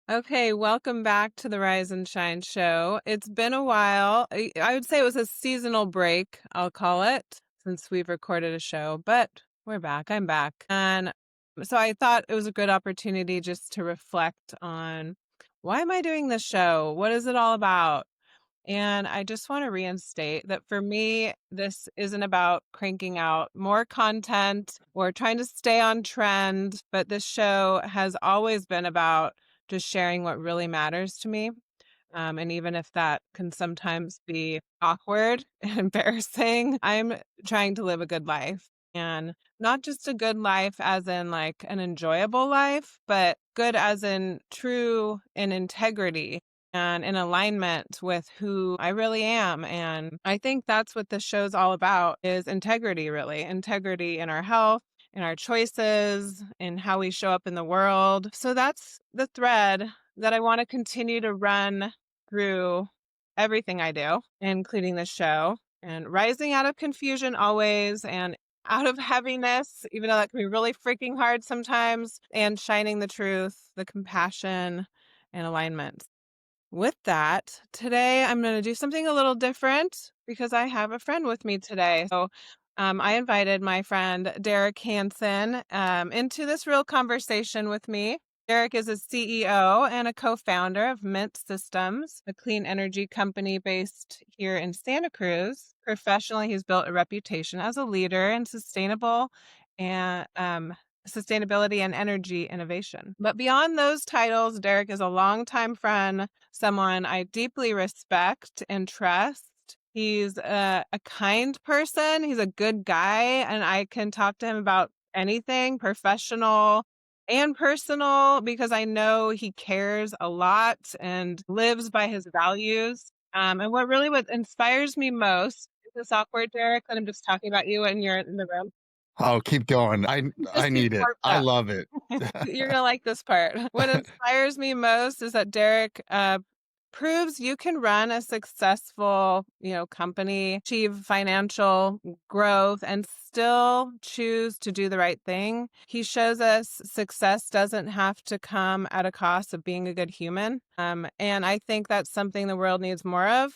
Okay, welcome back to the Rise and Shine show. It's been a while. I would say it was a seasonal break, I'll call it, since we've recorded a show, but we're back. I'm back. And so I thought it was a good opportunity just to reflect on why am I doing this show? What is it all about? And I just want to reinstate that for me, this isn't about cranking out more content or trying to stay on trend, but this show has always been about just sharing what really matters to me. And even if that can sometimes be awkward and embarrassing, I'm trying to live a good life. And not just a good life as in like an enjoyable life, but good as in true in integrity and in alignment with who I really am. And I think that's what this show's all about is integrity, really. Integrity in our health, in our choices, in how we show up in the world. So that's the thread that I want to continue to run through everything I do, including the show, and rising out of confusion always and out of heaviness, even though that can be really freaking hard sometimes, and shining the truth, the compassion, and alignment. With that, today I'm going to do something a little different because I have a friend with me today. So I invited my friend Derek Hansen into this real conversation with me. Derek is a CEO and a co-founder of Mint Systems, a clean energy company based here in Santa Cruz. Professionally, he's built a reputation as a leader in and sustainability and energy innovation. But beyond those titles, Derek is a longtime friend, someone I deeply respect and trust. He's a kind person. He's a good guy, and I can talk to him about anything professional and personal because I know he cares a lot and lives by his values. And what inspires me most is this awkward, Derek, that I'm just talking about you and you're in the room. Oh, keep going. I Just keep need it. warmed I up. love it. You're gonna like this part. What inspires me most is that Derek proves you can run a successful, company, achieve financial growth, and still choose to do the right thing. He shows us success doesn't have to come at a cost of being a good human. And I think that's something the world needs more of.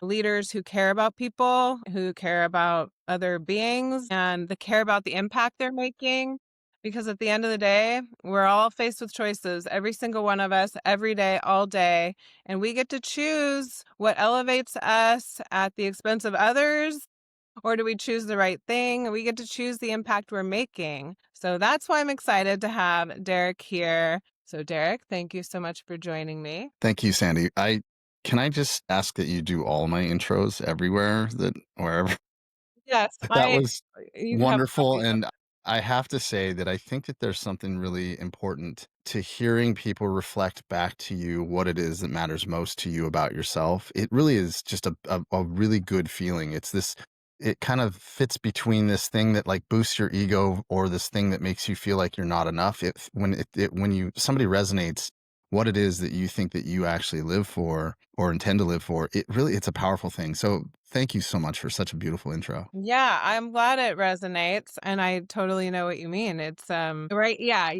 Leaders who care about people, who care about other beings, and they care about the impact they're making. Because at the end of the day, we're all faced with choices, every single one of us, every day, all day. And we get to choose what elevates us at the expense of others, or do we choose the right thing? We get to choose the impact we're making. So that's why I'm excited to have Derek here. So, Derek, thank you so much for joining me. Thank you, Sandy. I just ask that you do all my intros everywhere that wherever Yes, that was you have wonderful. copies of And I have to say that I think that there's something really important to hearing people reflect back to you what it is that matters most to you about yourself. It really is just a really good feeling. It kind of fits between this thing that like boosts your ego or this thing that makes you feel like you're not enough. When somebody resonates what it is that you think that you actually live for or intend to live for, it's a powerful thing. So thank you so much for such a beautiful intro. Yeah, I'm glad it resonates, and I totally know what you mean. It's right, yeah.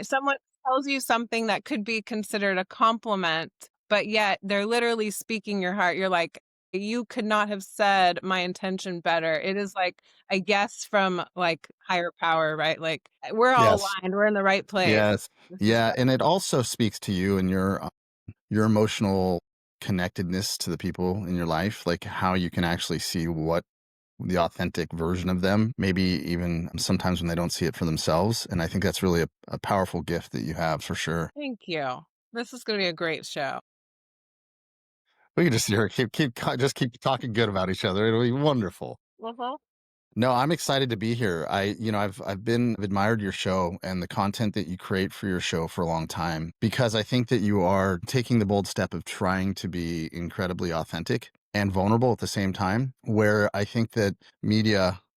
Someone tells you something that could be considered a compliment, but yet they're literally speaking your heart. You're like, you could not have said my intention better. It is like a guess from like higher power, right? Like we're all Yes. aligned. We're in the right place. Yes. This is Yeah, good. and it also speaks to you and your emotional connectedness to the people in your life, like how you can actually see what the authentic version of them, maybe even sometimes when they don't see it for themselves. And I think that's really a powerful gift that you have for sure. Thank you. This is going to be a great show. We can just hear just keep talking good about each other. It'll be wonderful. Uh-huh. No, I'm excited to be here. I've admired your show and the content that you create for your show for a long time because I think that you are taking the bold step of trying to be incredibly authentic and vulnerable at the same time, where I think that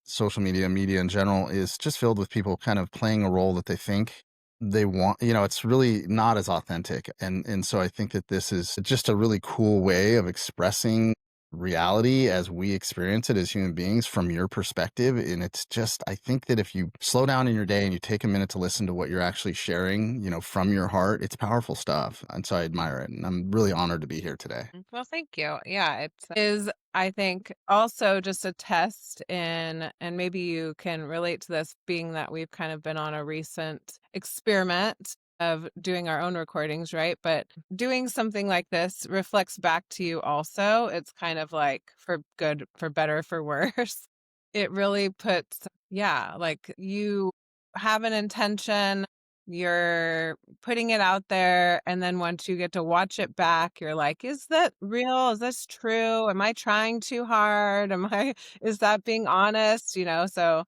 social media in general is just filled with people kind of playing a role that they think they want. It's really not as authentic. And so I think that this is just a really cool way of expressing reality as we experience it as human beings from your perspective. And it's just, I think that if you slow down in your day and you take a minute to listen to what you're actually sharing, from your heart, it's powerful stuff. And so I admire it. And I'm really honored to be here today. Well, thank you. Yeah, it is, I think, also just a test in, and maybe you can relate to this being that we've kind of been on a recent experiment of doing our own recordings, right? But doing something like this reflects back to you also. It's kind of like for good, for better, for worse. It really puts, yeah, like you have an intention, you're putting it out there, and then once you get to watch it back, you're like, "Is that real? Is this true? Am I trying too hard? Am I is that being honest?" So,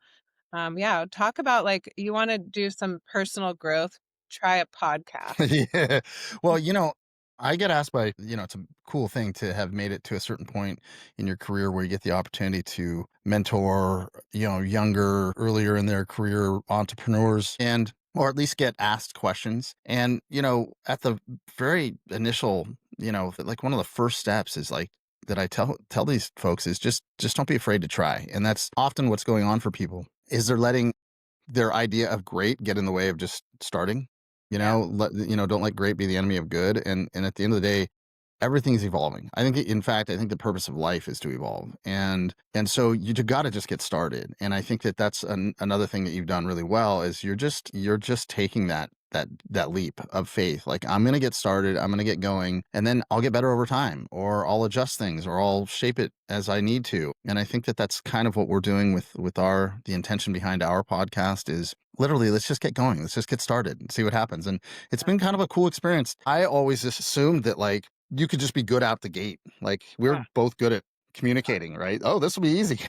yeah, talk about, like, you wanna do some personal growth, try a podcast. Yeah. Well, I get asked by, it's a cool thing to have made it to a certain point in your career where you get the opportunity to mentor, younger, earlier in their career entrepreneurs and or at least get asked questions. And, at the very initial, like one of the first steps is like that I tell these folks is just don't be afraid to try. And that's often what's going on for people is they're letting their idea of great get in the way of just starting. Yeah, Don't let great be the enemy of good. And at the end of the day, everything's evolving. In fact, I think the purpose of life is to evolve, and so you got to just get started. And I think that that's another thing that you've done really well is you're just taking that leap of faith. Like I'm gonna get started, I'm gonna get going, and then I'll get better over time, or I'll adjust things, or I'll shape it as I need to. And I think that that's kind of what we're doing with the intention behind our podcast is literally let's just get going, let's just get started and see what happens. And it's been kind of a cool experience. I always just assumed that like you could just be good out the gate. Like we're yeah. both good at communicating, right? Oh, this will be easy.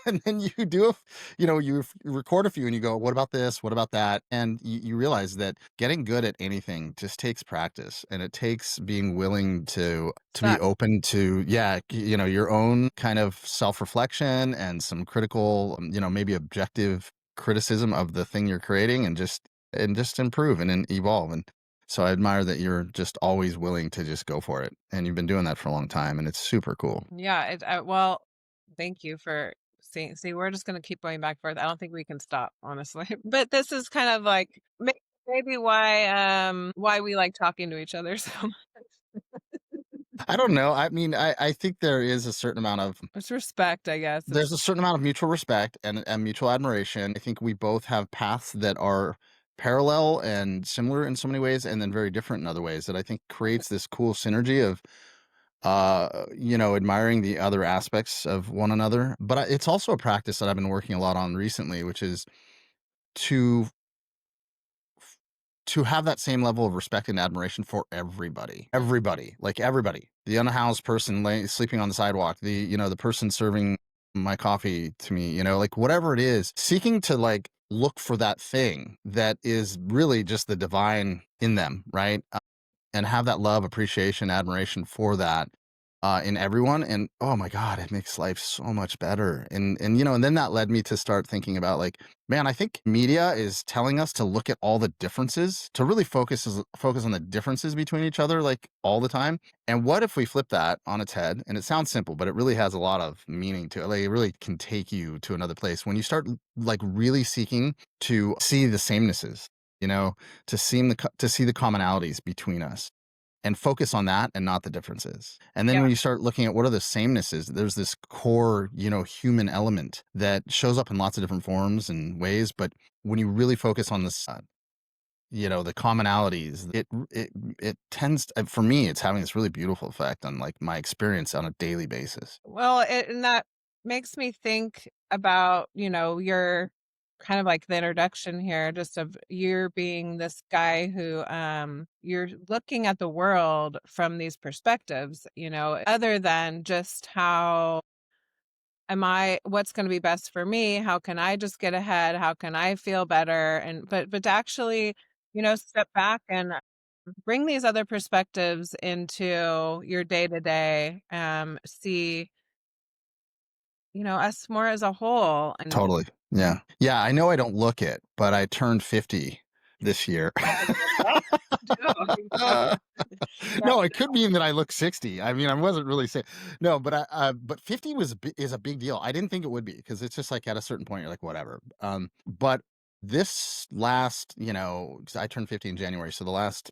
And then you do you record a few and you go, what about this? What about that? And you realize that getting good at anything just takes practice and it takes being willing to be Suck. open to, yeah, your own kind of self-reflection and some critical, maybe objective criticism of the thing you're creating and just improve and evolve. And so I admire that you're just always willing to just go for it. And you've been doing that for a long time and it's super cool. Yeah, well, thank you for seeing see, we're just gonna keep going back and forth. I don't think we can stop, honestly. But this is kind of like maybe why we like talking to each other so much. I don't know. I mean, I think It's respect, I guess. It's there's a certain amount of mutual respect and mutual admiration. I think we both have paths that are parallel and similar in so many ways, and then very different in other ways that I think creates this cool synergy of admiring the other aspects of one another. But it's also a practice that I've been working a lot on recently, which is to to have that same level of respect and admiration for everybody, like everybody, the unhoused person sleeping on the sidewalk, the person serving my coffee to me, like whatever it is, seeking to like look for that thing that is really just the divine in them, right? And have that love, appreciation, admiration for that in everyone. And oh my God, it makes life so much better. And then that led me to start thinking about like, man, I think media is telling us to look at all the differences, to really focus on the differences between each other, like all the time. And what if we flip that on its head? And it sounds simple, but it really has a lot of meaning to it. Like it really can take you to another place when you start like really seeking to see the samenesses, you know, to see the commonalities between us and focus on that and not the differences. And then yeah. when you start looking at what are the samenesses, there's this core, human element that shows up in lots of different forms and ways. But when you really focus on this, the commonalities, it tends for me, it's having this really beautiful effect on like my experience on a daily basis. Well, and that makes me think about, your kind of like the introduction here, just of you being this guy who you're looking at the world from these perspectives, other than just what's going to be best for me? How can I just get ahead? How can I feel better? And but to actually, step back and bring these other perspectives into your day to day, see us more as a whole and Totally. Yeah. Yeah. I know I don't look it, but I turned 50 this year. oh, my goodness. Oh, Yeah. No, it could mean that I look 60. I mean, I wasn't really saying no, but but 50 is a big deal. I didn't think it would be because it's just like at a certain point you're like whatever. But this last, 'cause I turned 50 in January, so the last,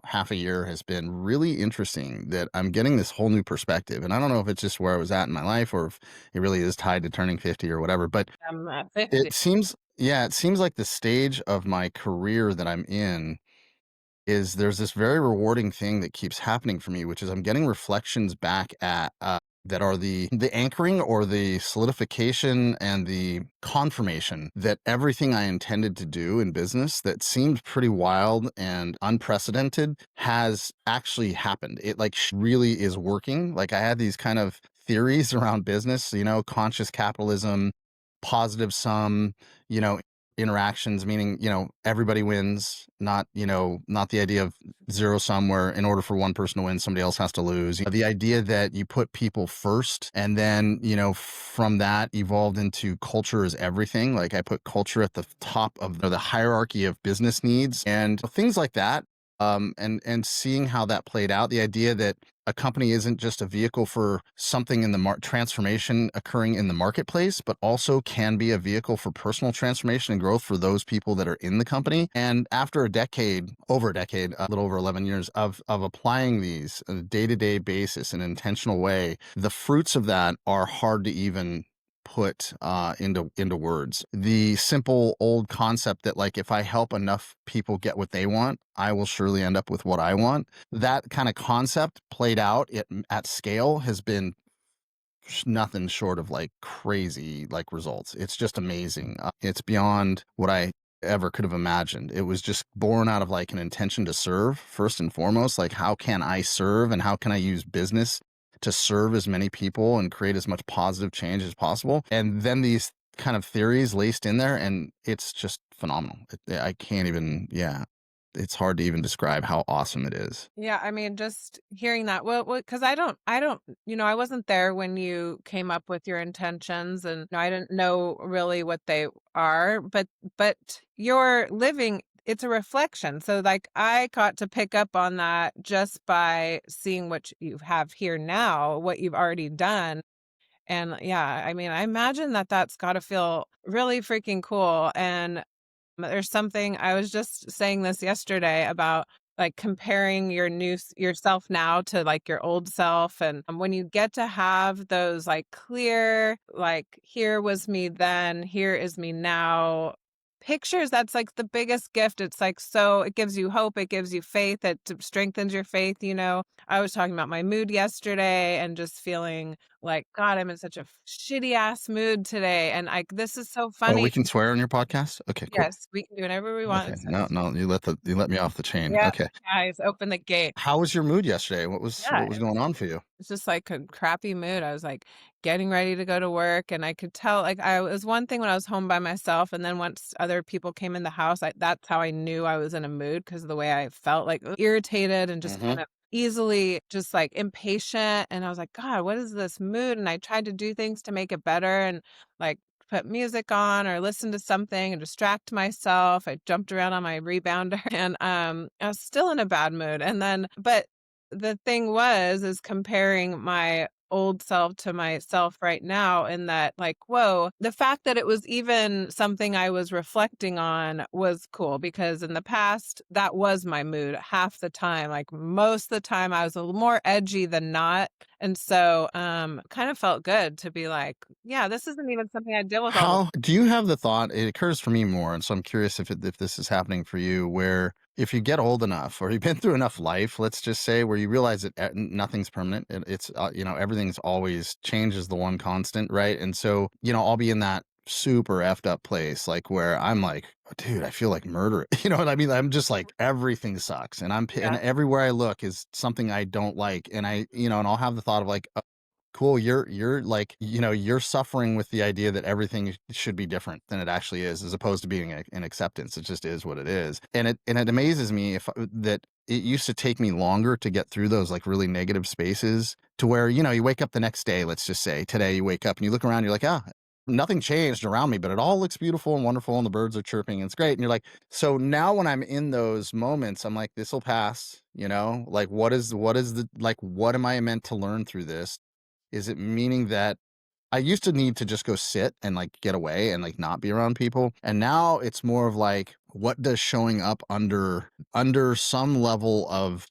half a year has been really interesting that I'm getting this whole new perspective. And I don't know if it's just where I was at in my life or if it really is tied to turning 50 or whatever, but I'm at 50. it seems like the stage of my career that I'm in is there's this very rewarding thing that keeps happening for me, which is I'm getting reflections back at that are the anchoring or the solidification and the confirmation that everything I intended to do in business that seemed pretty wild and unprecedented has actually happened. It like really is working. Like I had these kind of theories around business, conscious capitalism, positive sum, you know, interactions, meaning, everybody wins, not the idea of zero sum where in order for one person to win, somebody else has to lose. The idea that you put people first and then, from that evolved into culture is everything. Like I put culture at the top of the hierarchy of business needs and things like that. And seeing how that played out, the idea that a company isn't just a vehicle for something in the transformation occurring in the marketplace, but also can be a vehicle for personal transformation and growth for those people that are in the company. And after over a decade, a little over 11 years of applying these on a day-to-day basis in an intentional way, the fruits of that are hard to even put into words. The simple old concept that like if I help enough people get what they want, I will surely end up with what I want. That kind of concept played out at scale has been nothing short of like crazy like results. It's just amazing. It's beyond what I ever could have imagined. It was just born out of like an intention to serve first and foremost. Like how can I serve and how can I use business to serve as many people and create as much positive change as possible? And then these kind of theories laced in there, and it's just phenomenal. I can't even, yeah, it's hard to even describe how awesome it is. Yeah, I mean, just hearing that, well, because I don't, I wasn't there when you came up with your intentions, and I didn't know really what they are, but you're living, it's a reflection. So, like, I got to pick up on that just by seeing what you have here now, what you've already done. And yeah, I mean, I imagine that that's got to feel really freaking cool. And there's something I was just saying this yesterday about like comparing yourself now to like your old self, and when you get to have those like clear, like here was me then, here is me now pictures, that's like the biggest gift. It's like, so it gives you hope, it gives you faith, it strengthens your faith. I was talking about my mood yesterday and just feeling like, God, I'm in such a shitty ass mood today, and like this is so Oh, funny. we can swear on your podcast? Okay, cool. Yes, we can do whatever we want. Okay. No, no, you let me off the chain. Yeah, Okay. guys, open the gate. How was your mood yesterday? What was Yeah, what was going on for you? it's just like a crappy mood. I was like getting ready to go to work, and I could tell like I was one thing when I was home by myself, and then once other people came in the house, that's how I knew I was in a mood because of the way I felt like irritated and just Mhm. kind of easily just like impatient. And I was like, God, what is this mood? And I tried to do things to make it better and like put music on or listen to something and distract myself. I jumped around on my rebounder and I was still in a bad mood. And then but the thing is comparing my old self to myself right now, in that like, whoa, the fact that it was even something I was reflecting on was cool, because in the past that was my mood half the time. Like most of the time I was a little more edgy than not. And so kind of felt good to be like, yeah, this isn't even something I deal with all the How do you have the thought it occurs for me more, and so I'm curious if this is happening for you, where if you get old enough or you've been through enough life, let's just say, where you realize that nothing's permanent, it's everything's always change is the one constant, right? And so, I'll be in that super effed up place, like where I'm like, dude, I feel like murder. You know what I mean? I'm just like everything sucks, and and yeah. everywhere I look is something I don't like, and and I'll have the thought of like, cool, you're like, you're suffering with the idea that everything should be different than it actually is, as opposed to being an acceptance. It just is what it is. And it amazes me if that it used to take me longer to get through those like really negative spaces to where, you wake up the next day, let's just say today you wake up and you look around, you're like, ah, nothing changed around me, but it all looks beautiful and wonderful, and the birds are chirping, and it's great. And you're like, so now when I'm in those moments, I'm like, this will pass, like what is the like what am I meant to learn through this? Is it meaning that I used to need to just go sit and like get away and like not be around people. And now it's more of like, what does showing up under some level of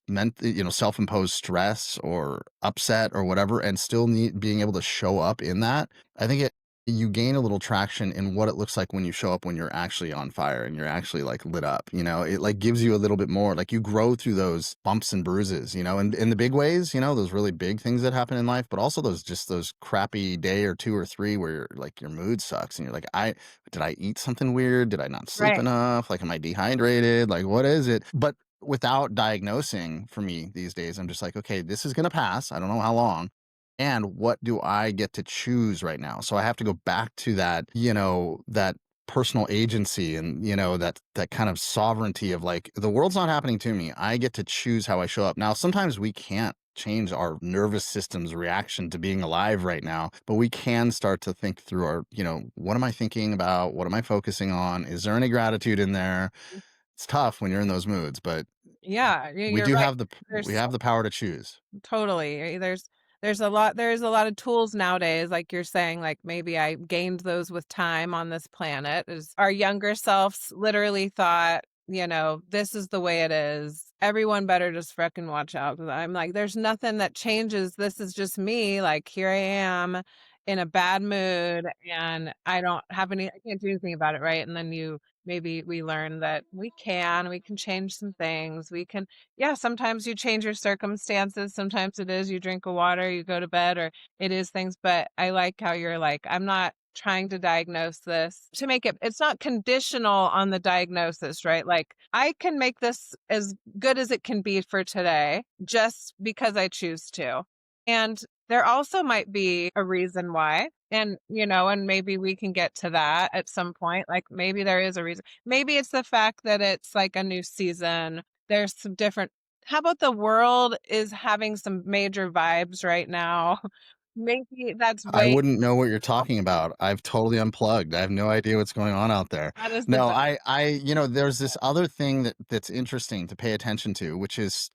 self-imposed stress or upset or whatever, and still need being able to show up in that. I think you gain a little traction in what it looks like when you show up when you're actually on fire and you're actually like lit up. It like gives you a little bit more, like you grow through those bumps and bruises, and in the big ways, those really big things that happen in life, but also those crappy day or two or three where you're like your mood sucks and you're like, I eat something weird? Did I not sleep Right. enough? Like, am I dehydrated? Like, what is it? But without diagnosing, for me these days, I'm just like, okay, this is going to pass. I don't know how long. And what do I get to choose right now? So I have to go back to that personal agency and, that kind of sovereignty of like, the world's not happening to me. I get to choose how I show up. Now, sometimes we can't change our nervous system's reaction to being alive right now, but we can start to think through what am I thinking about? What am I focusing on? Is there any gratitude in there? It's tough when you're in those moods, but Yeah, we you're do right. have we There's have the power to choose. totally. There's a lot of tools nowadays, like you're saying, like maybe I gained those with time on this planet. Is our younger selves literally thought, this is the way it is. Everyone better just frickin' watch out. 'Cause I'm like, there's nothing that changes. This is just me. Like here I am in a bad mood and I can't do anything about it, right? And then maybe we learn that we can change some things. Yeah, sometimes you change your circumstances. Sometimes it is you drink a water, you go to bed, or it is things. But I like how you're like, I'm not trying to diagnose this to make it's not conditional on the diagnosis, right? Like, I can make this as good as it can be for today just because I choose to. And there also might be a reason why. And maybe we can get to that at some point. Like, maybe there is a reason. Maybe it's the fact that it's like a new season. There's some different How about the world is having some major vibes right now? Maybe that's I way wouldn't know what you're talking about. I've totally unplugged. I have no idea what's going on out there. that is the No, best. there's this other thing that's interesting to pay attention to, which is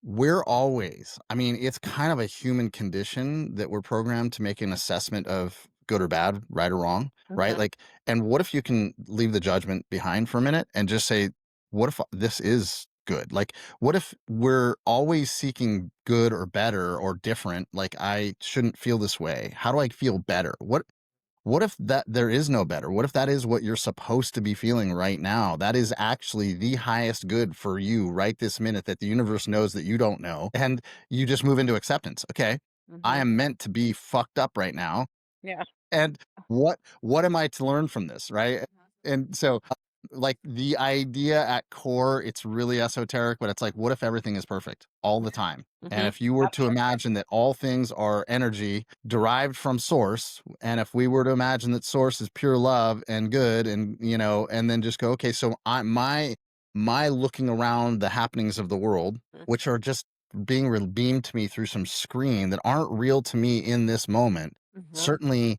I mean, it's kind of a human condition that we're programmed to make an assessment of good or bad, right or wrong, right? Mhm, Like, and what if you can leave the judgment behind for a minute and just say, what if this is good? Like, what if we're always seeking good or better or different? Like, I shouldn't feel this way. How do I feel better? What if that there is no better? What if that is what you're supposed to be feeling right now? That is actually the highest good for you right this minute, that the universe knows that you don't know. And you just move into acceptance. Okay, I mhm. am meant to be fucked up right now, Yeah. and what am I to learn from this, right? And so, like, the idea at core, it's really esoteric, but it's like, what if everything is perfect all the time? And Mhm. if you were to Absolutely. imagine that all things are energy derived from source, and if we were to imagine that source is pure love and good, and and then just go, okay, so my looking around the happenings of the world, Mhm, which are just being beamed to me through some screen that aren't real to me in this moment. mhm, Certainly,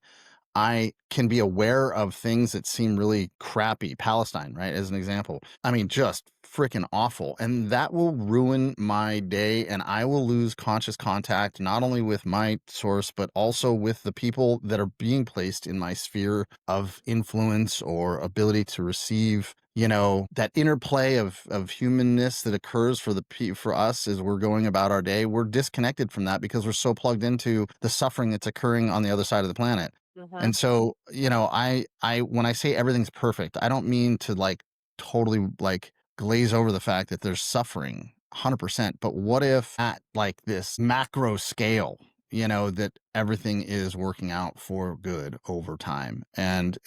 I can be aware of things that seem really crappy. Palestine, right? As an example. I mean, just freaking awful. And that will ruin my day. And I will lose conscious contact, not only with my source, but also with the people that are being placed in my sphere of influence or ability to receive. That interplay of humanness that occurs for us as we're going about our day. We're disconnected from that because we're so plugged into the suffering that's occurring on the other side of the planet. mhm, And so, I when I say everything's perfect, I don't mean to like totally like glaze over the fact that there's suffering 100%. But what if at like this macro scale, that everything is working out for good over time? And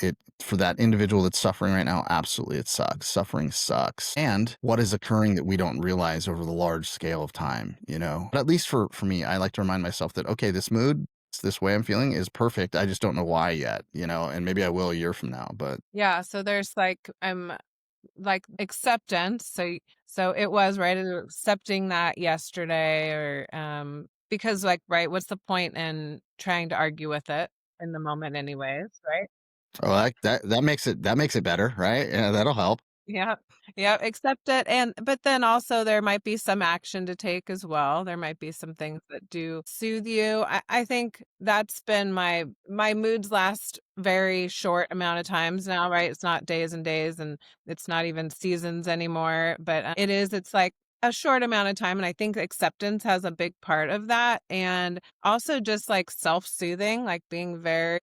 for that individual that's suffering right now, absolutely it sucks. Suffering sucks. And what is occurring that we don't realize over the large scale of time, But at least for me, I like to remind myself that, okay, this way I'm feeling is perfect. I just don't know why yet, and maybe I will a year from now, but yeah, so there's like like acceptance. So it was right accepting that yesterday, or because, like, right, what's the point in trying to argue with it in the moment anyways, right? Oh, that makes it better, right? Yeah, that'll help. Yeah. Yeah, accept it, and but then also there might be some action to take as well. There might be some things that do soothe you. I think that's been my moods last very short amount of times now, right? It's not days and days, and it's not even seasons anymore, but, it's like a short amount of time, and I think acceptance has a big part of that, and also just, like, self-soothing, like, being very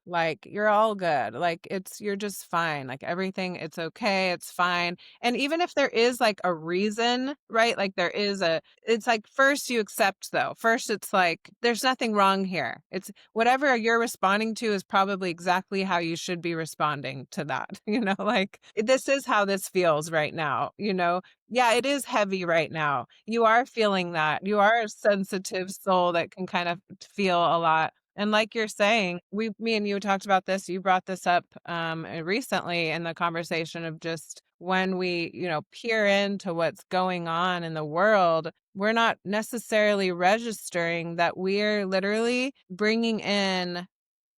like, "You're all good." Like, you're just fine. Like, everything, it's okay, it's fine. And even if there is, like, a reason, right? Like, there is a it's like, first you accept, though. First, it's like, "There's nothing wrong here." It's whatever you're responding to is probably exactly how you should be responding to that, Like, "This is how this feels right now," you know? Yeah, it is heavy right now. You are feeling that. You are a sensitive soul that can kind of feel a lot. And like you're saying, me and you talked about this, you brought this up recently in the conversation of just when we, peer into what's going on in the world, we're not necessarily registering that we're literally bringing in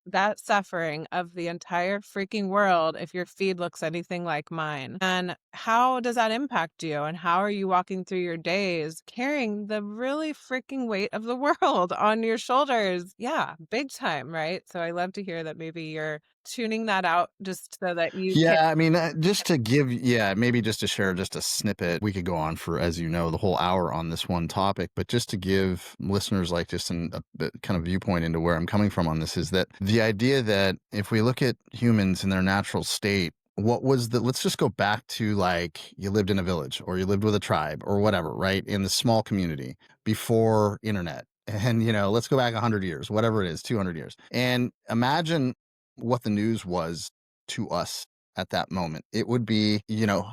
that suffering of the entire freaking world if your feed looks anything like mine. And how does that impact you? And how are you walking through your days carrying the really freaking weight of the world on your shoulders? Yeah, big time, right? So I love to hear that maybe you're tuning that out just so that you can. Yeah, I mean, just to give, yeah, maybe just to share just a snippet. We could go on for, as you know, the whole hour on this one topic, but just to give listeners like just a bit kind of viewpoint into where I'm coming from on this is that the idea that if we look at humans in their natural state, let's just go back to like you lived in a village or you lived with a tribe or whatever, right? In the small community before internet. And, let's go back 100 years, whatever it is, 200 years. And imagine what the news was to us at that moment. It would be,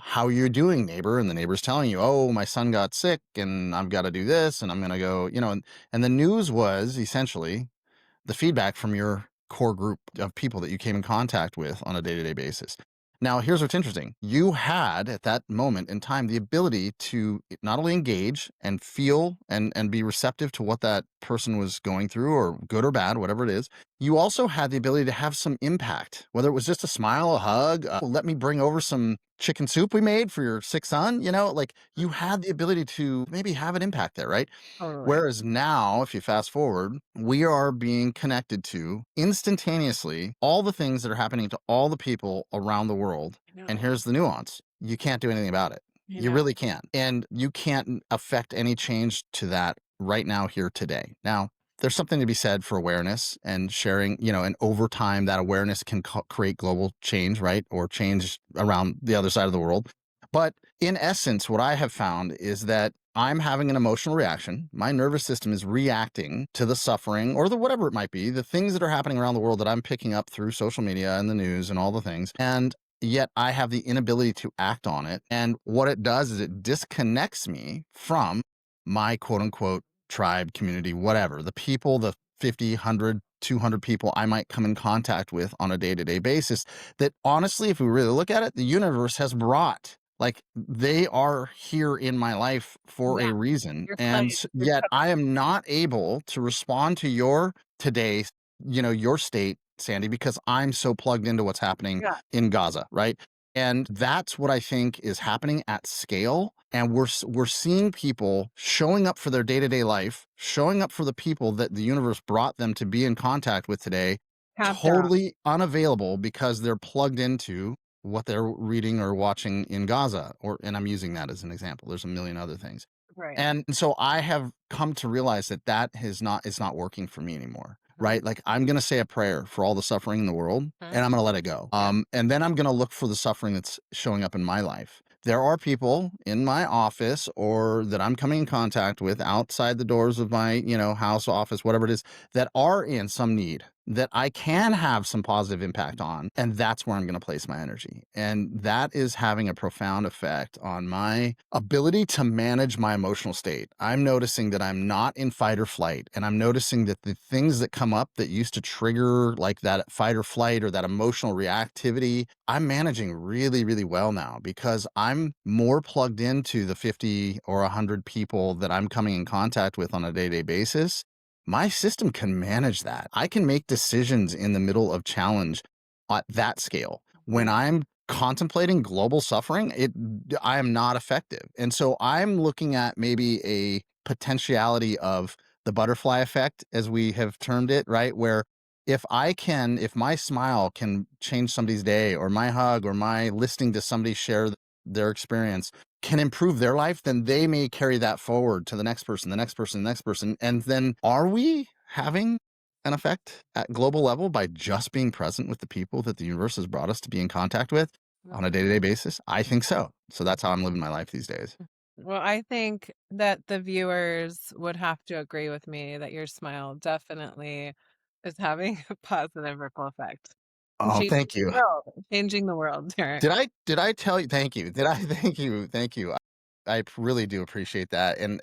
how you're doing, neighbor, and the neighbor's telling you, oh, my son got sick and I've got to do this and I'm going to go, and the news was essentially the feedback from your core group of people that you came in contact with on a day-to-day basis. Now, here's what's interesting. You had at that moment in time the ability to not only engage and feel and be receptive to what that person was going through, or good or bad, whatever it is. You also had the ability to have some impact, whether it was just a smile, a hug, let me bring over some chicken soup we made for your sick son, like you had the ability to maybe have an impact there, right? Totally. Whereas now, if you fast forward, we are being connected to instantaneously all the things that are happening to all the people around the world. I And know. here's the nuance: you can't do anything about it. I You know. really can't. And you can't affect any change to that right now, here, today. Now, there's something to be said for awareness and sharing, and over time, that awareness can create global change, right? Or change around the other side of the world. But in essence, what I have found is that I'm having an emotional reaction. My nervous system is reacting to the suffering or the whatever it might be, the things that are happening around the world that I'm picking up through social media and the news and all the things. And yet I have the inability to act on it. And what it does is it disconnects me from my quote unquote tribe, community, whatever, the people, the 50, 100, 200 people I might come in contact with on a day to day basis that honestly, if we really look at it, the universe has brought. Like, they are here in my life for Yeah. a reason. Your And client, your yet I am not able to respond to your today, your state, Sandy, because I'm so plugged into what's happening yeah. in Gaza, right? And that's what I think is happening at scale. And we're seeing people showing up for their day-to-day life, showing up for the people that the universe brought them to be in contact with today, Tapped out. totally unavailable because they're plugged into what they're reading or watching in Gaza, and I'm using that as an example. There's a million other things. Right. And so I have come to realize that it's not working for me anymore, Mhm. right? Like, I'm going to say a prayer for all the suffering in the world Mhm. and I'm going to let it go. Yeah. And then I'm going to look for the suffering that's showing up in my life. There are people in my office or that I'm coming in contact with outside the doors of my, house, office, whatever it is, that are in some need that I can have some positive impact on. And that's where I'm going to place my energy. And that is having a profound effect on my ability to manage my emotional state. I'm noticing that I'm not in fight or flight. And I'm noticing that the things that come up that used to trigger like that fight or flight or that emotional reactivity, I'm managing really, really well now because I'm more plugged into the 50 or 100 people that I'm coming in contact with on a day-to-day basis. My system can manage that. I can make decisions in the middle of challenge at that scale. When Mhm. I'm contemplating global suffering, I am not effective. And so I'm looking at maybe a potentiality of the butterfly effect, as we have termed it, right? Where if my smile can change somebody's day, or my hug, or my listening to somebody share their experience can improve their life, then they may carry that forward to the next person, the next person, the next person. And then are we having an effect at global level by just being present with the people that the universe has brought us to be in contact with on a day-to-day basis? I think so. So that's how I'm living my life these days. Well, I think that the viewers would have to agree with me that your smile definitely is having a positive ripple effect and Oh, changing thank the you. world, changing the world, Derek. Did I tell you? Thank you. Did I? Thank you. Really do appreciate that. And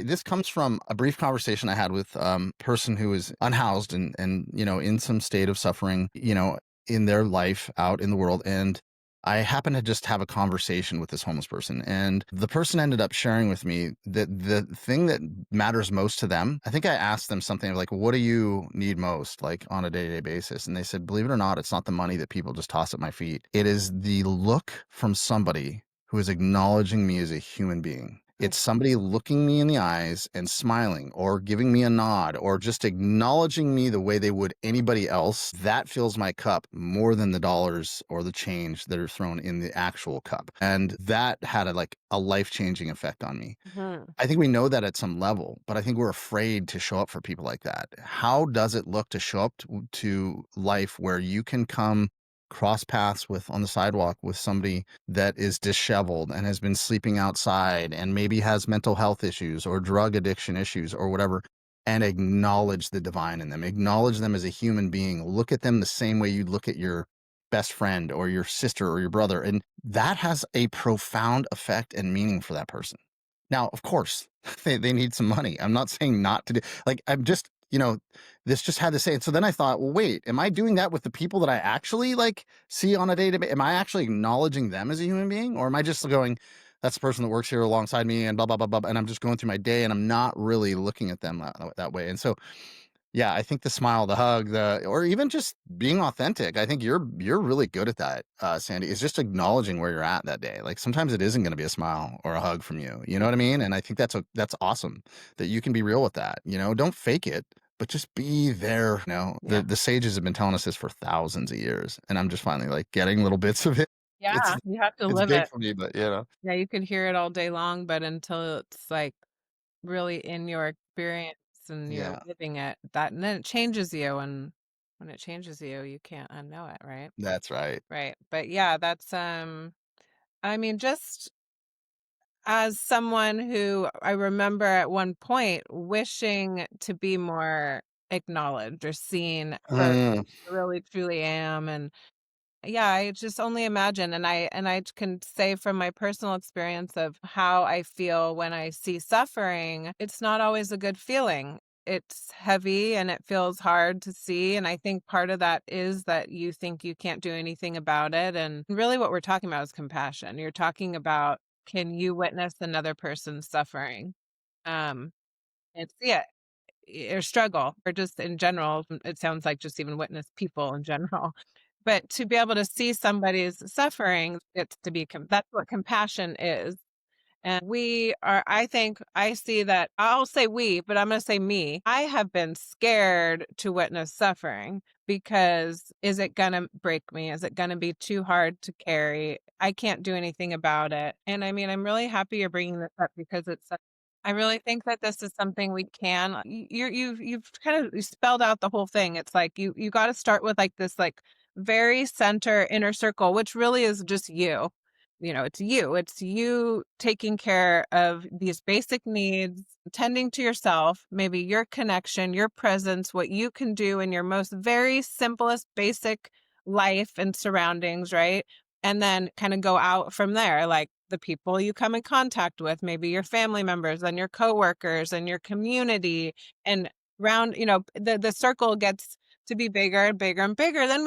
this comes from a brief conversation I had with person who is unhoused and in some state of suffering, in their life out in the world. And I happened to just have a conversation with this homeless person, and the person ended up sharing with me that the thing that matters most to them. I think I asked them something like, "What do you need most, like on a day-to-day basis?" And they said, "Believe it or not, it's not the money that people just toss at my feet. It is the look from somebody who is acknowledging me as a human being. Mm. It's somebody looking me in the eyes and smiling, or giving me a nod, or just acknowledging me the way they would anybody else. That fills my cup more than the dollars or the change that are thrown in the actual cup." And that had a life-changing effect on me. Mhm. I think we know that at some level, but I think we're afraid to show up for people like that. How does it look to show up to life where you can come cross paths with on the sidewalk with somebody that is disheveled and has been sleeping outside and maybe has mental health issues or drug addiction issues or whatever, and acknowledge the divine in them, acknowledge them as a human being, look at them the same way you'd look at your best friend or your sister or your brother. And that has a profound effect and meaning for that person. Now, of course, they need some money. I'm not saying not to do, like, I'm just, this just had to say it. So then I thought, well, wait, am I doing that with the people that I actually like see on a day to day? Am I actually acknowledging them as a human being? Or am I just going, that's the person that works here alongside me and blah, blah, blah, blah. And I'm just going through my day and I'm not really looking at them that way. And so yeah, I think the smile, the hug, or even just being authentic. I think you're really good at that, Sandy. Is just acknowledging where you're at that day. Like sometimes it isn't going to be a smile or a hug from you. You know what I mean? And I think that's awesome that you can be real with that. Don't fake it, but just be there. Yeah. The sages have been telling us this for thousands of years, and I'm just finally like getting little bits of it. It's Yeah, you have to it's live big it. for me, but Yeah, you could hear it all day long, but until it's like really in your experience and you're yeah, living it, that and then it changes you, and when it changes you, you can't unknow it, right? that's right. Right. But yeah, that's I mean, just as someone who I remember at one point wishing to be more acknowledged or seen for Mm, who I really truly am. And yeah, I just only imagine, and I can say from my personal experience of how I feel when I see suffering, it's not always a good feeling. It's heavy and it feels hard to see, and I think part of that is that you think you can't do anything about it, and really what we're talking about is compassion. You're talking about, can you witness another person's suffering? Um, and see it or struggle or just in general, it sounds like just even witness people in general. But to be able to see somebody's suffering, it's to be that's what compassion is. And we are, I think I see that I'll say we, but I'm going to say me. I have been scared to witness suffering because is it going to break me? Is it going to be too hard to carry? I can't do anything about it. And I mean, I'm really happy you're bringing this up because I really think that this is something we can. You've kind of spelled out the whole thing. It's like you got to start with like this like very center inner circle, which really is just you. It's you taking care of these basic needs, tending to yourself, maybe your connection, your presence, what you can do in your most very simplest, basic life and surroundings, right? And then kind of go out from there, like the people you come in contact with, maybe your family members and your coworkers and your community and round, the circle gets to be bigger and bigger and bigger, then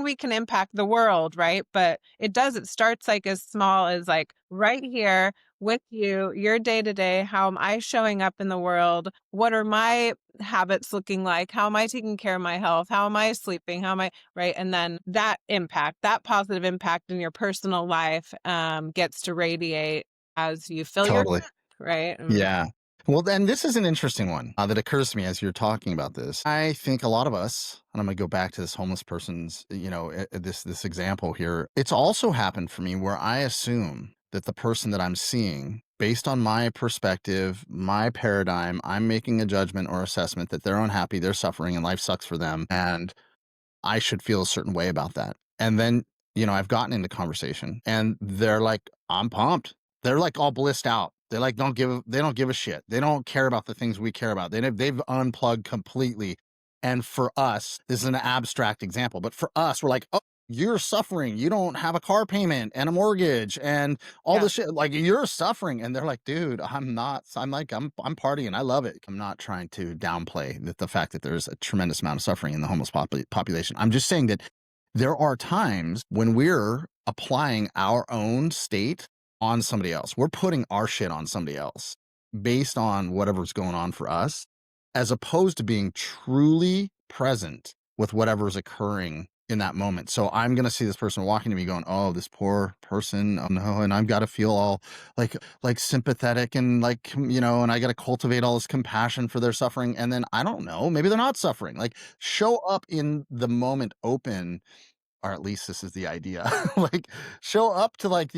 we can impact the world, right? But it starts like as small as like right here with you, your day to day. How am I showing up in the world? What are my habits looking like? How am I taking care of my health? How am I sleeping? How am I right? And then that impact, that positive impact in your personal life, gets to radiate as you fill your Totally. cup, right? Yeah. Well, then this is an interesting one that occurs to me as you're talking about this. I think a lot of us, and I'm going to go back to this homeless person's, this example here. It's also happened for me where I assume that the person that I'm seeing, based on my perspective, my paradigm, I'm making a judgment or assessment that they're unhappy, they're suffering, and life sucks for them, and I should feel a certain way about that. And then, I've gotten into conversation and they're like, I'm pumped. They're like all blissed out. They don't give a shit. They don't care about the things we care about. They've unplugged completely. And for us, this is an abstract example, but for us, we're like, oh, you're suffering. You don't have a car payment and a mortgage and all Yeah, this shit. Like you're suffering. And they're like, dude, I'm not. I'm like, I'm partying. I love it. I'm not trying to downplay the fact that there's a tremendous amount of suffering in the homeless population. I'm just saying that there are times when we're applying our own state on somebody else. We're putting our shit on somebody else based on whatever's going on for us, as opposed to being truly present with whatever's occurring in that moment. So I'm going to see this person walking to me going, oh, this poor person. Oh no. And I've got to feel all like sympathetic and like, and I got to cultivate all this compassion for their suffering. And then I don't know, maybe they're not suffering. Like show up in the moment open, or at least this is the idea. Like show up to like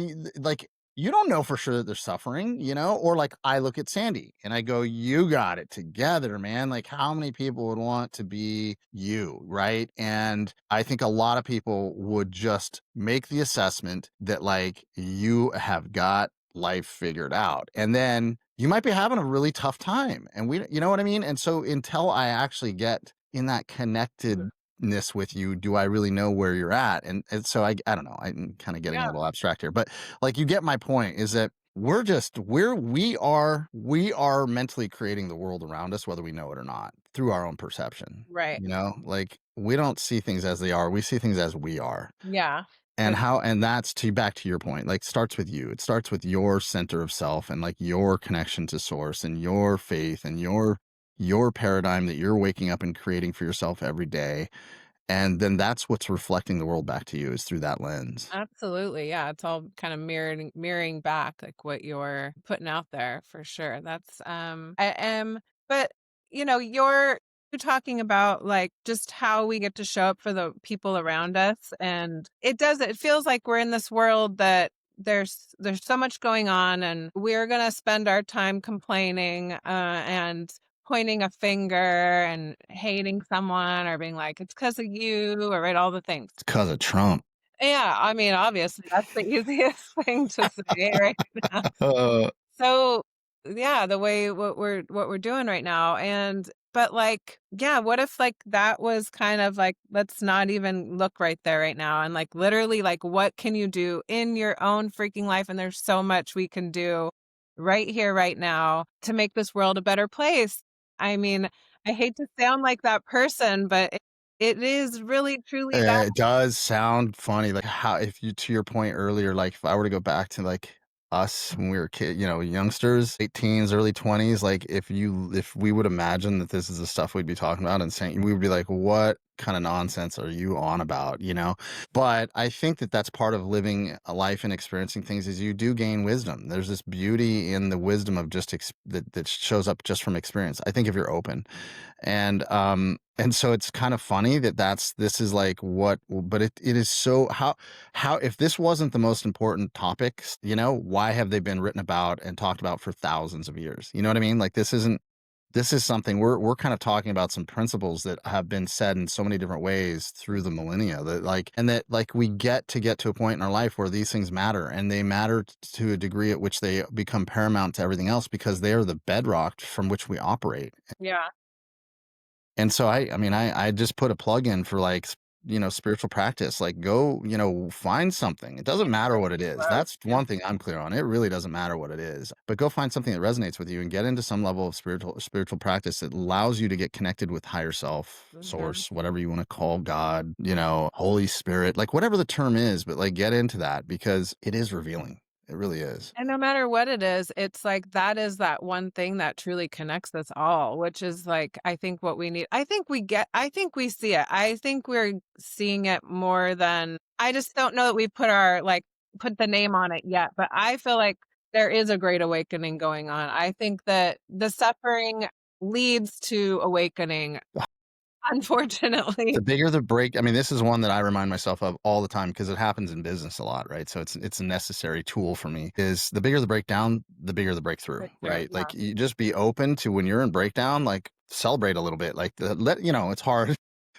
you don't know for sure that they're suffering, or like I look at Sandy and I go, you got it together, man. Like how many people would want to be you, right? And I think a lot of people would just make the assessment that like you have got life figured out. And then you might be having a really tough time. And you know what I mean? And so until I actually get in that connected with you, do I really know where you're at? And so I don't know, I'm kind of getting a yeah, little abstract here, but like you get my point is that we are mentally creating the world around us, whether we know it or not, through our own perception. right. Like we don't see things as they are, we see things as we are. Yeah, for And that's to back to your point, like starts with you. It starts with your center of self and like your connection to source and your faith and your paradigm that you're waking up and creating for yourself every day. And then that's what's reflecting the world back to you is through that lens. absolutely. Yeah, it's all kind of mirroring back like what you're putting out there for sure. That's I am but you're talking about like just how we get to show up for the people around us, and it feels like we're in this world that there's so much going on, and we're going to spend our time complaining and pointing a finger and hating someone or being like it's because of you, or right, all the things. It's because of Trump. Yeah, I mean, obviously, that's the easiest thing to say right now. Uh, So, yeah, the way what we're doing right now, and but, like, yeah, what if, like, that was kind of like, let's not even look right there right now, and, like, literally, like, what can you do in your own freaking life? And there's so much we can do right here, right now to make this world a better place. I mean, I hate to sound like that person, but it is really truly that. it does sound funny, like how if you to your point earlier, like if I were to go back to like us when we were youngsters, late teens, early 20s, like if we would imagine that this is the stuff we'd be talking about and saying, we would be like, what kind of nonsense are you on about, But I think that that's part of living a life and experiencing things is you do gain wisdom. There's this beauty in the wisdom of just that shows up just from experience. I think if you're open. And so it's kind of funny that this is like but it is so how if this wasn't the most important topics, why have they been written about and talked about for thousands of years? You know what I mean? Like this is something we're kind of talking about some principles that have been said in so many different ways through the millennia that like we get to a point in our life where these things matter, and they matter to a degree at which they become paramount to everything else because they are the bedrock from which we operate. Yeah, And so I just put a plug in for like, spiritual practice, like go, find something. It doesn't matter what it is. love, That's yeah, one thing I'm clear on. It really doesn't matter what it is, but go find something that resonates with you and get into some level of spiritual practice that allows you to get connected with higher self, mhm. source, whatever you want to call God, Holy Spirit, like whatever the term is, but like get into that because it is revealing. It really is. And no matter what it is, it's like that is that one thing that truly connects us all, which is like, I think what we need. I think we see it. I think we're seeing it more than I just don't know that we've put the name on it yet, but I feel like there is a great awakening going on. I think that the suffering leads to awakening, unfortunately. The bigger the break, I mean, this is one that I remind myself of all the time because it happens in business a lot, right? So it's a necessary tool for me. Is the bigger the breakdown, the bigger the breakthrough, Breakthrough. right? Yeah. Like you just be open to when you're in breakdown, like celebrate a little bit. Like it's hard,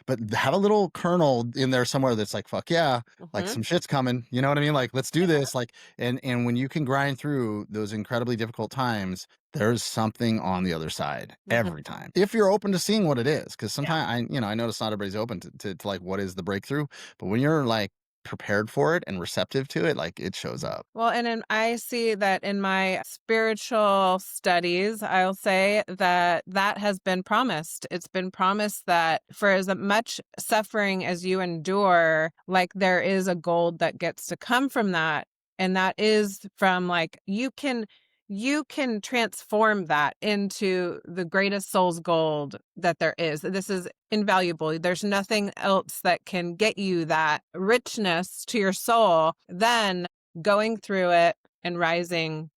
but have a little kernel in there somewhere that's like, fuck yeah, like Hmm. some shit's coming. You know what I mean? Like let's do Yeah. this. Like and when you can grind through those incredibly difficult times, there's something on the other side Hmm. every time. If you're open to seeing what it is, because Yeah. sometimes I notice not everybody's open to like what is the breakthrough, but when you're like prepared for it and receptive to it, like it shows up. Well, and then I see that in my spiritual studies, I'll say that that has been promised. It's been promised that for as much suffering as you endure, like there is a gold that gets to come from that. And that is from like you can transform that into the greatest soul's gold that there is. This is invaluable. There's nothing else that can get you that richness to your soul than going through it and rising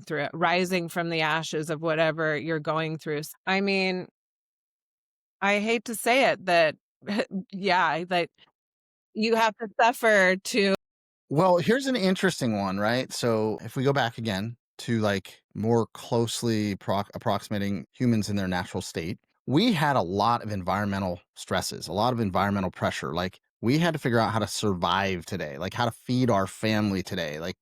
through it, rising from the ashes of whatever you're going through. I mean, I hate to say it that yeah, that you have to suffer to. Well, here's an interesting one, right? So if we go back again to like more closely approximating humans in their natural state, we had a lot of environmental stresses, a lot of environmental pressure. Like we had to figure out how to survive today, like how to feed our family today. Like,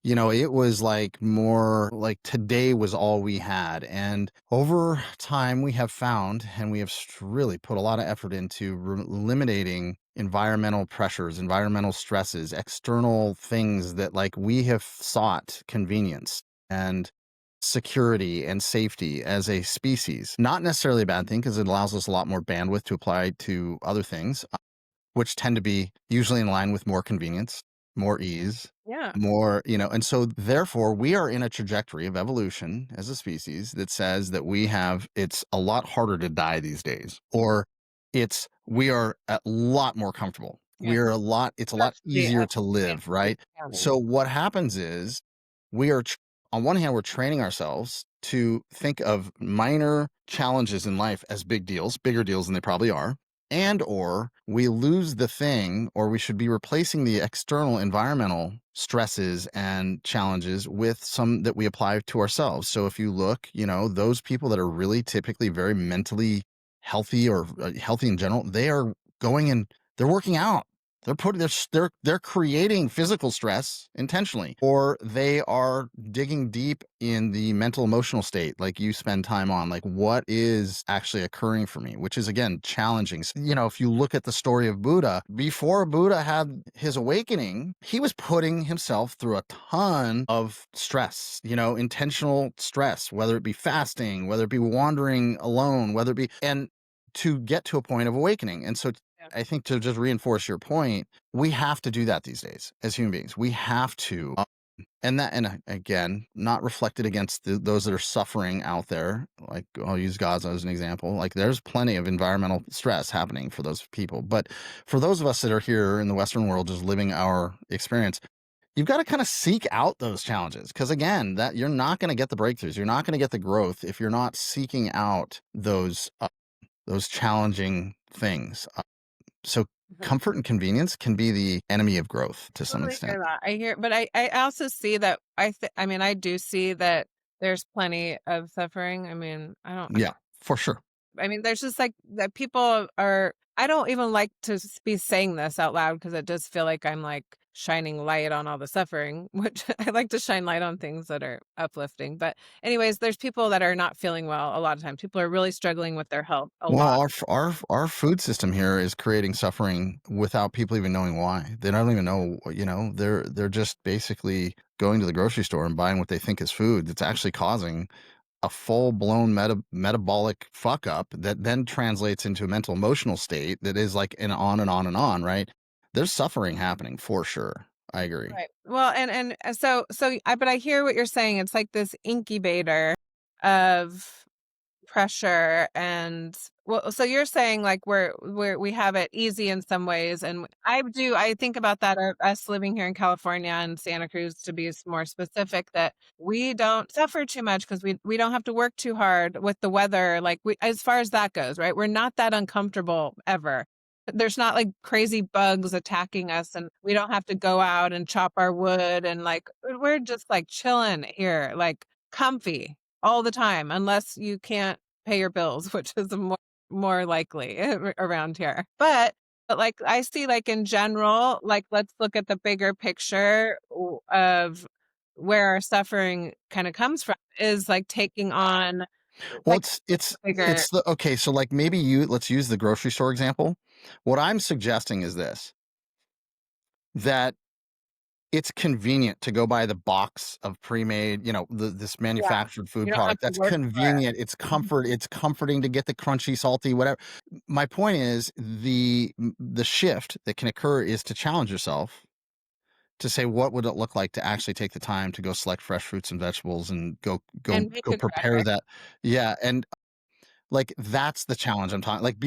it was like more like today was all we had. And over time, we have found and we have really put a lot of effort into eliminating environmental pressures, environmental stresses, external things that like we have sought convenience and security and safety as a species. Not necessarily a bad thing because it allows us a lot more bandwidth to apply to other things, which tend to be usually in line with more convenience, more ease, Yeah. more, and so therefore we are in a trajectory of evolution as a species that says that it's a lot harder to die these days, or we are a lot more comfortable. Yeah. It's a lot Scarcity easier of to live, right? understanding. So what happens is we are, on one hand, we're training ourselves to think of minor challenges in life as big deals, bigger deals than they probably are, and or we lose the thing, or we should be replacing the external environmental stresses and challenges with some that we apply to ourselves. So if you look, those people that are really typically very mentally healthy or healthy in general, they are going and they're working out. They're creating physical stress intentionally, or they are digging deep in the mental emotional state, like you spend time on, like what is actually occurring for me, which is again challenging. So, if you look at the story of Buddha, before Buddha had his awakening, he was putting himself through a ton of stress, intentional stress, whether it be fasting, whether it be wandering alone, whether it be, and to get to a point of awakening. And so Yeah. I think to just reinforce your point, we have to do that these days as human beings. We have to, and again, not reflected against those that are suffering out there. Like I'll use Gaza as an example. Like there's plenty of environmental stress happening for those people, but for those of us that are here in the Western world, just living our experience, you've got to kind of seek out those challenges because again, that you're not going to get the breakthroughs, you're not going to get the growth if you're not seeking out those challenging things. So Mhm. comfort and convenience can be the enemy of growth to some Totally extent. hear that. But I also see that I mean, I do see that there's plenty of suffering. I mean, Yeah, for sure. I mean, there's just like that people are I don't even like to be saying this out loud because it does feel like I'm like shining light on all the suffering, which I like to shine light on things that are uplifting. But anyways, there's people that are not feeling well a lot of times. People are really struggling with their health a Well, lot. our food system here is creating suffering without people even knowing why. They don't even know, they're just basically going to the grocery store and buying what they think is food. That's actually causing a full-blown metabolic fuck up that then translates into a mental emotional state that is like an on and on and on, right? There's suffering happening for sure. I agree. Right. Well, but I hear what you're saying. It's like this incubator of pressure and well, so you're saying like we have it easy in some ways, and I think about that us living here in California and Santa Cruz to be more specific that we don't suffer too much because we don't have to work too hard with the weather. Like we as far as that goes, right? We're not that uncomfortable ever. There's not like crazy bugs attacking us and we don't have to go out and chop our wood and like we're just like chilling here, like comfy all the time unless you can't pay your bills, which is more likely around here. But like I see like in general, like let's look at the bigger picture of where our suffering kind of comes from is like taking on Well, like bigger it's the okay, so, like, maybe you let's use the grocery store example. What I'm suggesting is this, that it's convenient to go buy the box of pre-made, this yeah. manufactured food You don't have product. to That's work for convenient, it's it. comfort, it's comforting to get the crunchy, salty, whatever. My point is the shift that can occur is to challenge yourself to say, "What would it look like to actually take the time to go select fresh fruits and vegetables and And make go a prepare graphic. that." Yeah, and like, that's the challenge I'm talking like,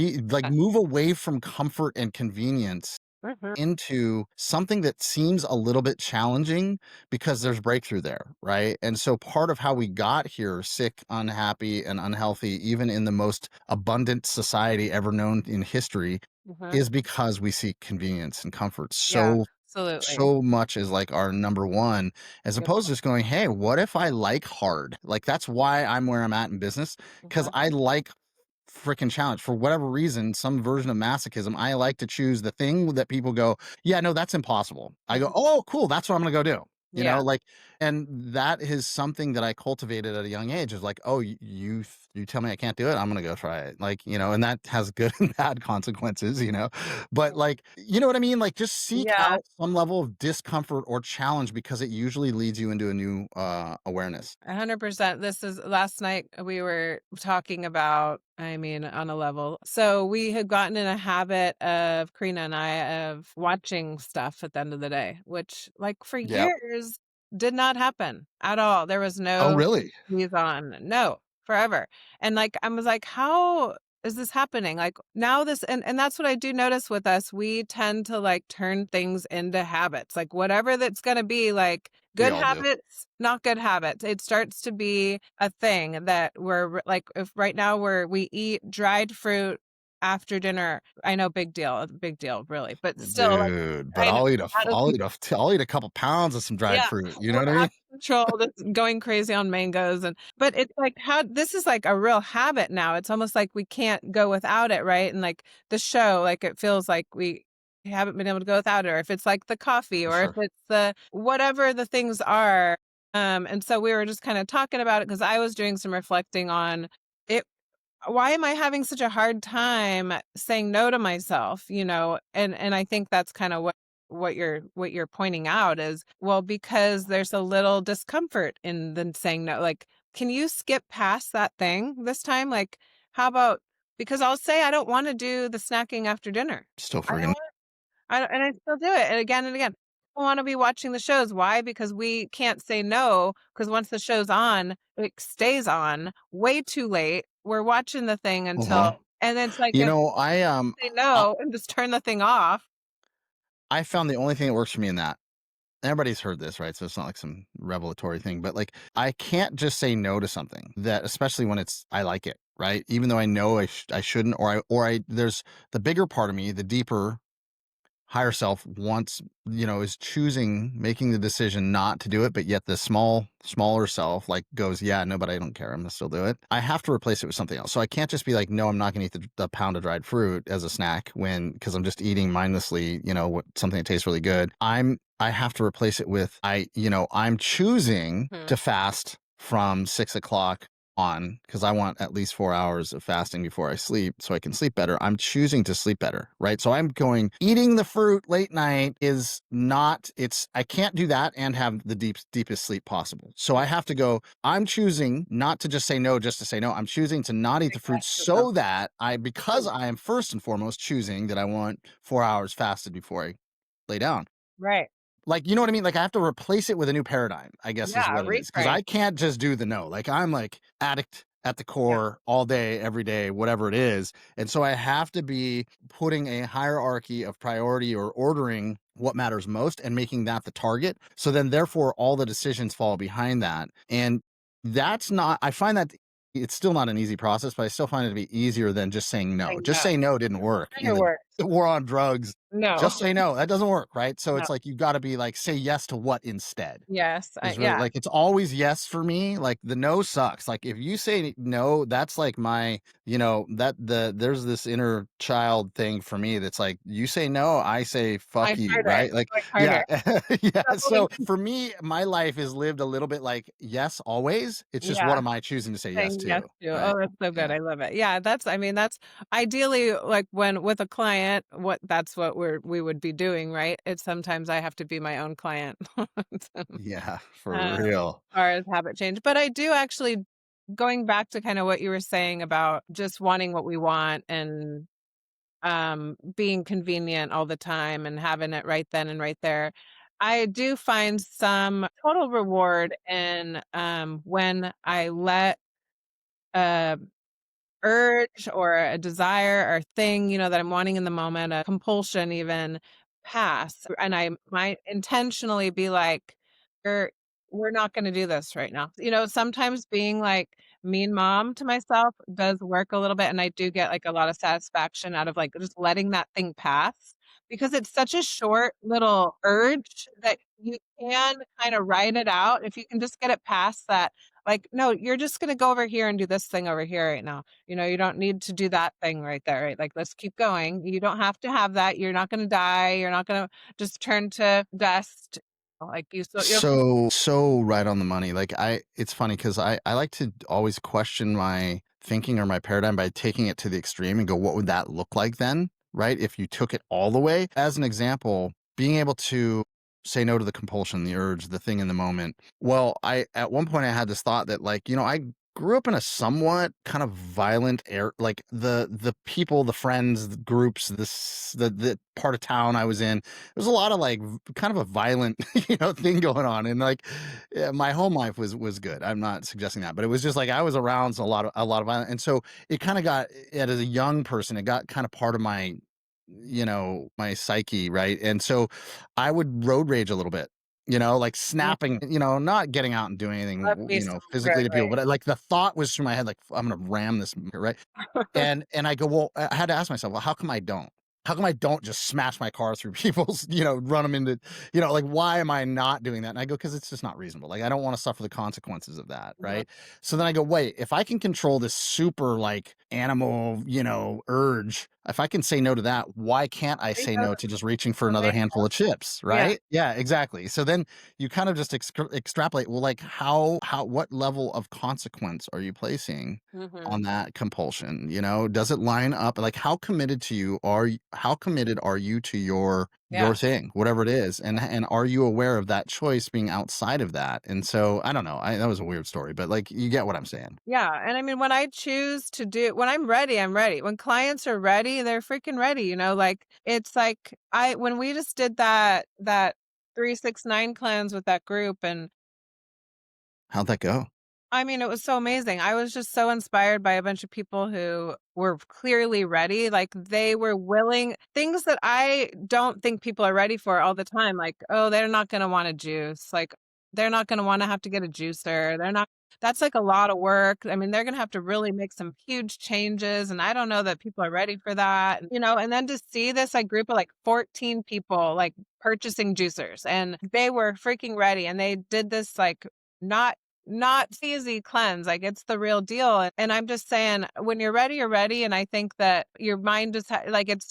Yeah. move away from comfort and convenience Mhm, into something that seems a little bit challenging because there's breakthrough there, right? And so part of how we got here sick, unhappy, and unhealthy, even in the most abundant society ever known in history, mhm. is because we seek convenience and comfort Yeah, absolutely. so much is like our number one, as Yep. opposed to just going, hey, what if I like hard? Like that's why I'm where I'm at in business, because Mhm, I like freaking challenge. For whatever reason, some version of masochism, I like to choose the thing that people go, "Yeah, no, that's impossible." I go, mhm. "Oh, cool, that's what I'm gonna go do." Yeah. Like, and that is something that I cultivated at a young age. Is like, "Oh, you tell me I can't do it, I'm gonna go try it." Like, and that has good and bad consequences, But like, you know what I mean? Like, just seek Yeah. out some level of discomfort or challenge because it usually leads you into a new awareness. 100%. This is last night we were talking about, I mean, on a level. So we had gotten in a habit of Karina and I of watching stuff at the end of the day, which like for Yep. years did not happen at all. There was Oh, no really? news on. No, forever. And like I was like, how is this happening? Like now this and that's what I do notice with us. We tend to like turn things into habits. Like whatever that's gonna be like We good all do. habits, not good habits. It starts to be a thing that like if right now we eat dried fruit after dinner. I know big deal, really. But still, like Dude, but I know out of I'll eat a couple pounds of some dried yeah, fruit, you know we're what I out mean? of control, that's going crazy on mangoes but it's like how this is like a real habit now. It's almost like we can't go without it, right? And like the show, like it feels like we haven't been able to go without it, or if it's like the coffee, For or if sure. it's the whatever the things are. And so we were just kind of talking about it because I was doing some reflecting on it why am I having such a hard time saying no to myself, And I think that's kind of what you're pointing out is, well, because there's a little discomfort in the saying no. Like, can you skip past that thing this time? Like, how about because I'll say I don't want to do the snacking after dinner. Still I don't friggin' and I still do it and again and again. I wanna be watching the shows. Why? Because we can't say no. Because once the show's on, it stays on way too late. We're watching the thing uh-huh. until and it's like You if know, say I no and just turn the thing off. I found the only thing that works for me in that everybody's heard this, right? So it's not like some revelatory thing, but like I can't just say no to something that, especially when I like it, right? Even though I know I shouldn't, there's the bigger part of me, the deeper higher self wants, is choosing, making the decision not to do it, but yet the smaller self like goes, yeah, no, but I don't care, I'm gonna still do it. I have to replace it with something else. So I can't just be like, no, I'm not gonna eat the pound of dried fruit as a snack because I'm just eating mindlessly, something that tastes really good. I have to replace it with I'm choosing Mhm. to fast from 6 o'clock on because I want at least 4 hours of fasting before I sleep so I can sleep better. I'm choosing to sleep better, right? So I'm going, eating the fruit late night is not, I can't do that and have the deepest sleep possible. So I have to go, I'm choosing not to just say no, just to say no. I'm choosing to not eat the Like fruit that. so that because I am first and foremost choosing that I want 4 hours fasted before I lay down. Right. Like, you know what I mean? Like, I have to replace it with a new paradigm, I guess is Yeah, what it is. Because reframe. I can't just do the no. Like, I'm like addict at the Yeah, core all day, every day, whatever it is. And so I have to be putting a hierarchy of priority or ordering what matters most and making that the target. So then therefore all the decisions fall behind that. And that's not, I find that it's still not an easy process, but I still find it to be easier than just saying no. saying Just no. say no didn't work in It works. the war on drugs. No, Just say no. That doesn't work, right? So no. it's like you gotta be like, say yes to what instead Yes, is really yeah, like it's always yes for me. Like the no sucks. Like if you say no, that's like my, that there's this inner child thing for me that's like you say no, I say fuck fight you, harder, right? Like fight yeah. harder. Yeah. Doubling So for me, my life is lived a little bit like yes always. It's just what yeah. am I choosing to say yes Saying yes to? to. Right. Oh, that's so good, Yeah. I love it. Yeah, that's I mean, that's ideally, like, when with a client, that's what we would be doing, right? It's sometimes I have to be my own client. Yeah, for As real. far as habit change, but I do actually going back to kinda what you were saying about just wanting what we want and, being convenient all the time and having it right then and right there. I do find some total reward in, when I let, uh urge or a desire or thing, that I'm wanting in the moment, a compulsion even pass. And I might intentionally be like, we're, we're not going to do this right now. Sometimes being like mean mom to myself does work a little bit. And I do get like a lot of satisfaction out of like just letting that thing pass because it's such a short little urge that you can kind of ride it out. If you can just get it past that, like, no, you're just going to go over here and do this thing over here right now. You don't need to do that thing right there, right? Like, let's keep going. You don't have to have that. You're not going to die. You're not going to just turn to dust. Like you have to. So right on the money. Like it's funny because I like to always question my thinking or my paradigm by taking it to the extreme and go, what would that look like then? Right? If you took it all the way. As an example, being able to say no to the compulsion, the urge, the thing in the moment. Well, I at one point I had this thought that like, I grew up in a somewhat kind of violent air like the people, the friends, the groups, the part of town I was in, there's a lot of like kind of a violent thing going on, and like yeah, my home life was good. I'm not suggesting that, but it was just like I was around a lot of violence, and so it kind of got as a young person, it got kind of part of my my psyche, right? And so I would road rage a little bit, like Mm, snapping, not getting out and doing love anything, me some road physically to people, but like the thought was through my head, like I'm gonna ram this, right? rage. And I go, well, I had to ask myself, well, how come I don't? How come I don't just smash my car through people's, run them into, like, why am I not doing that? And I go, because it's just not reasonable. Like, I don't want to suffer the consequences of that. Mhm. Right. So then I go, wait, if I can control this super like animal, urge, if I can say no to that, why can't I There you say go. no to just reaching for Tomato. another handful of chips? Yeah. Right. Yeah, exactly. So then you kind of just extrapolate, well, like what level of consequence are you placing Hmm. on that compulsion? Does it line up? Like how committed are you to your Yeah. thing, whatever it is? And are you aware of that choice being outside of that? And so I don't know. That was a weird story, but like you get what I'm saying. Yeah. And I mean, when I choose to do, when I'm ready, I'm ready. When clients are ready, they're freaking ready. Like it's like when we just did that 369 cleanse with that group and How'd that go? I mean, it was so amazing. I was just so inspired by a bunch of people who were clearly ready. Like they were willing things that I don't think people are ready for all the time. Like, oh, they're not going to want a juice. Like they're not going to want to have to get a juicer. They're not, that's like a lot of work. I mean, they're going to have to really make some huge changes. And I don't know that people are ready for that. And then to see this like group of like 14 people like purchasing juicers and they were freaking ready. And they did this like, not easy cleanse, like, it's the real deal, and I'm just saying, when you're ready, you're ready, and I think that your mind just like, it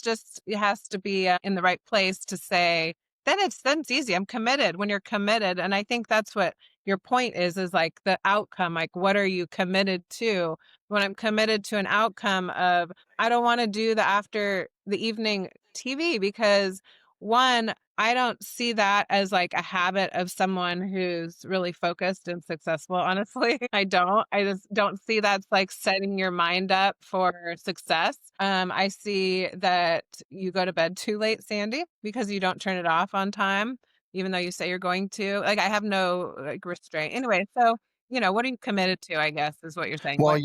has to be, in the right place to say, then it's easy, I'm committed, when you're committed, and I think that's what your point is, like, the outcome, like, what are you committed to? When I'm committed to an outcome of, I don't wanna do the after the evening TV because, 1, I don't see that as like a habit of someone who's really focused and successful, honestly. I don't. I just don't see that's like setting your mind up for success. I see that you go to bed too late, Sandy, because you don't turn it off on time. even though you say you're going to? Like, I have no, like, restraint. Anyway, so, what are you committed to, I guess, is what you're saying. Well,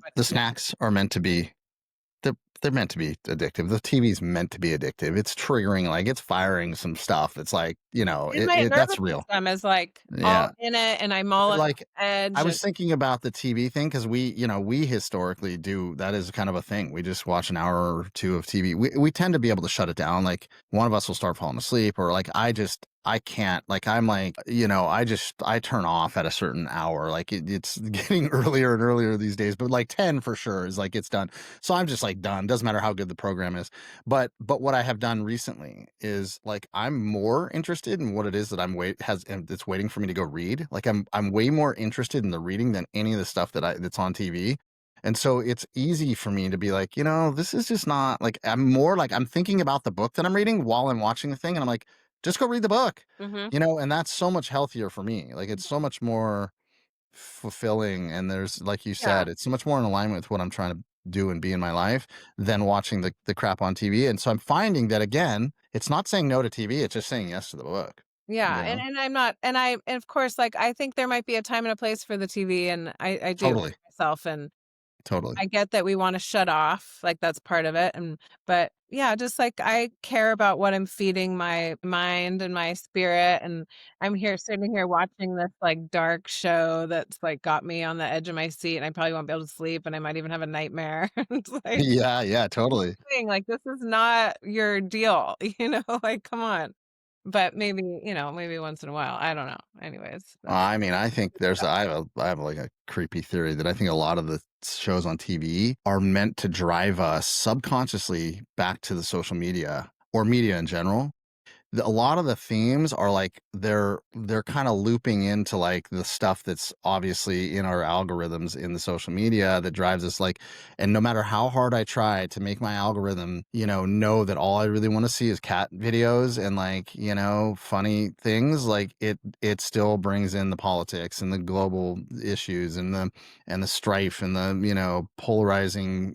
What the to do. snacks are meant to be they're meant to be addictive. The TV's meant to be addictive. It's triggering, like it's firing some stuff that's like, And my nervous that's real. system is, like, all Yeah. in it, and I'm all on Like, the I edge, and was thinking about the TV thing because we historically do that is kind of a thing. We just watch an hour or two of TV. We tend to be able to shut it down. Like one of us will start falling asleep, or like I can't. Like I'm like I turn off at a certain hour. Like it's getting earlier and earlier these days, but like 10 for sure is like it's done. So I'm just like done. Doesn't matter how good the program is. But what I have done recently is like I'm more interested in what it is that that's waiting for me to go read. Like I'm way more interested in the reading than any of the stuff that's on TV. And so it's easy for me to be like, this is just not like I'm more like I'm thinking about the book that I'm reading while I'm watching the thing and I'm like, just go read the book. mhm. And that's so much healthier for me. Like it's so much more fulfilling and there's like you Yeah. said, it's so much more in alignment with what I'm trying to do and be in my life than watching the crap on TV. And so I'm finding that again, it's not saying no to TV, it's just saying yes to the book. Yeah, You know? and I'm not, and of course, like, I think there might be a time and a place for the TV, and I do Totally. myself, and Totally. I get that we wanna shut off, like, that's part of it, but, yeah, just, like, I care about what I'm feeding my mind and my spirit, and I'm here sitting here watching this, like, dark show that's, like, got me on the edge of my seat, and I probably won't be able to sleep, and I might even have a nightmare. It's like, Yeah, yeah, totally. thing, like, this is not your deal, like, come on. But maybe, maybe once in a while, I don't know. Anyways, that's I mean, I think I have like a creepy theory that I think a lot of the shows on TV are meant to drive us subconsciously back to the social media or media in general. A lot of the themes are like they're kind of looping into like the stuff that's obviously in our algorithms in the social media that drives us like, and no matter how hard I try to make my algorithm know that all I really want to see is cat videos and like funny things, like it still brings in the politics and the global issues and the strife and the polarizing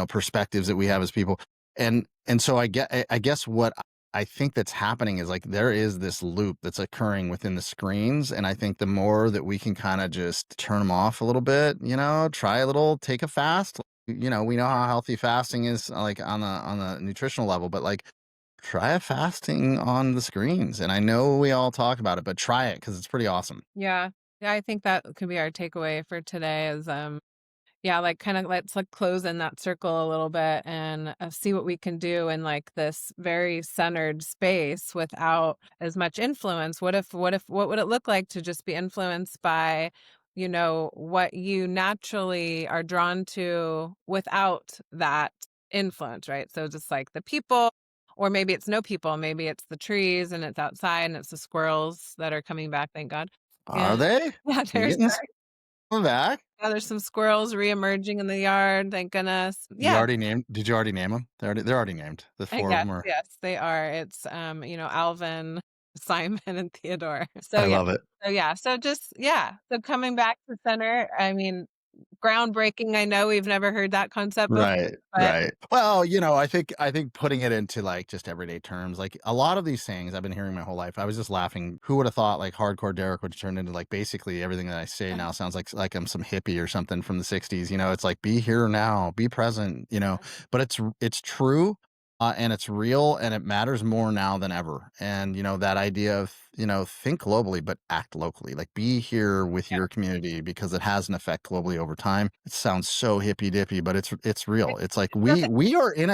perspectives that we have as people. And so I guess what I think that's happening is like there is this loop that's occurring within the screens. And I think the more that we can kind of just turn them off a little bit, try a little, take a fast. We know how healthy fasting is like on the nutritional level, but like try a fasting on the screens. And I know we all talk about it, but try it because it's pretty awesome. yeah. Yeah, I think that could be our takeaway for today is, yeah, like, kinda let's, like, close in that circle a little bit and, see what we can do in, like, this very centered space without as much influence. What would it look like to just be influenced by, what you naturally are drawn to without that influence, right? So just, like, the people, or maybe it's no people, maybe it's the trees and it's outside and it's the squirrels that are coming back, thank God. Are Yeah. they? Yeah, You getting some back? there's some squirrels reemerging in the yard, thank goodness. Yeah, Did you already name them? They're already named. The I four of guess, them are. yes, they are. It's, Alvin, Simon, and Theodore. So, I yeah. love it. So coming back to center, I mean, groundbreaking, I know we've never heard that concept before, Right, but right. Well, I think putting it into like just everyday terms, like a lot of these sayings I've been hearing my whole life. I was just laughing. Who would have thought like hardcore Derek would turn into like basically everything that I say now sounds like I'm some hippie or something from the 60s. It's like be here now, be present. But it's true. And it's real and it matters more now than ever. And, that idea of, think globally, but act locally, like be here with yeah, your community because it has an effect globally over time. It sounds so hippy dippy, but it's real. It's like it doesn't. we are in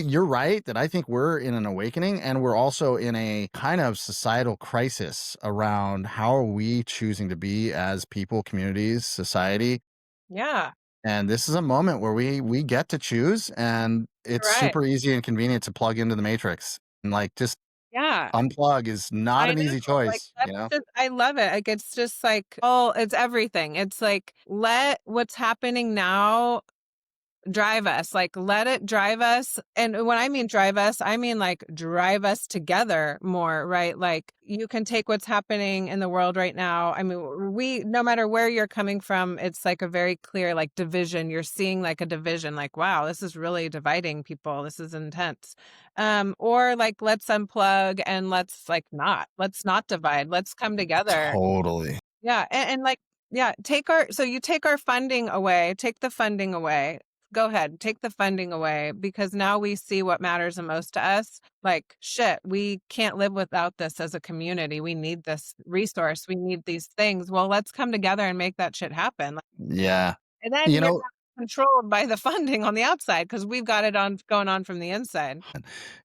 you're right that I think we're in an awakening and we're also in a kind of societal crisis around how are we choosing to be as people, communities, society. Yeah, And this is a moment where we get to choose, and you're it's right. super easy and convenient to plug into the matrix. And like just Yeah. unplug is not I an know, easy like, choice, that's just I love it, like, it's just, like, oh, it's everything. It's, like, let what's happening now drive us, like, let it drive us, and when I mean drive us, I mean, like, drive us together more, right? Like, you can take what's happening in the world right now. I mean, we no matter where you're coming from, it's like a very clear, like, division. You're seeing, like, a division, like, "Wow, this is really dividing people. This is intense." Or, like, let's unplug and let's not divide. Let's come together. Totally. Yeah, and, like, yeah, you take our funding away, take the funding away. Go ahead, take the funding away because now we see what matters the most to us. Like, shit, we can't live without this as a community. We need this resource. We need these things. Well, let's come together and make that shit happen. Like, Yeah. and then You you're know, not controlled by the funding on the outside because we've got it on going on from the inside.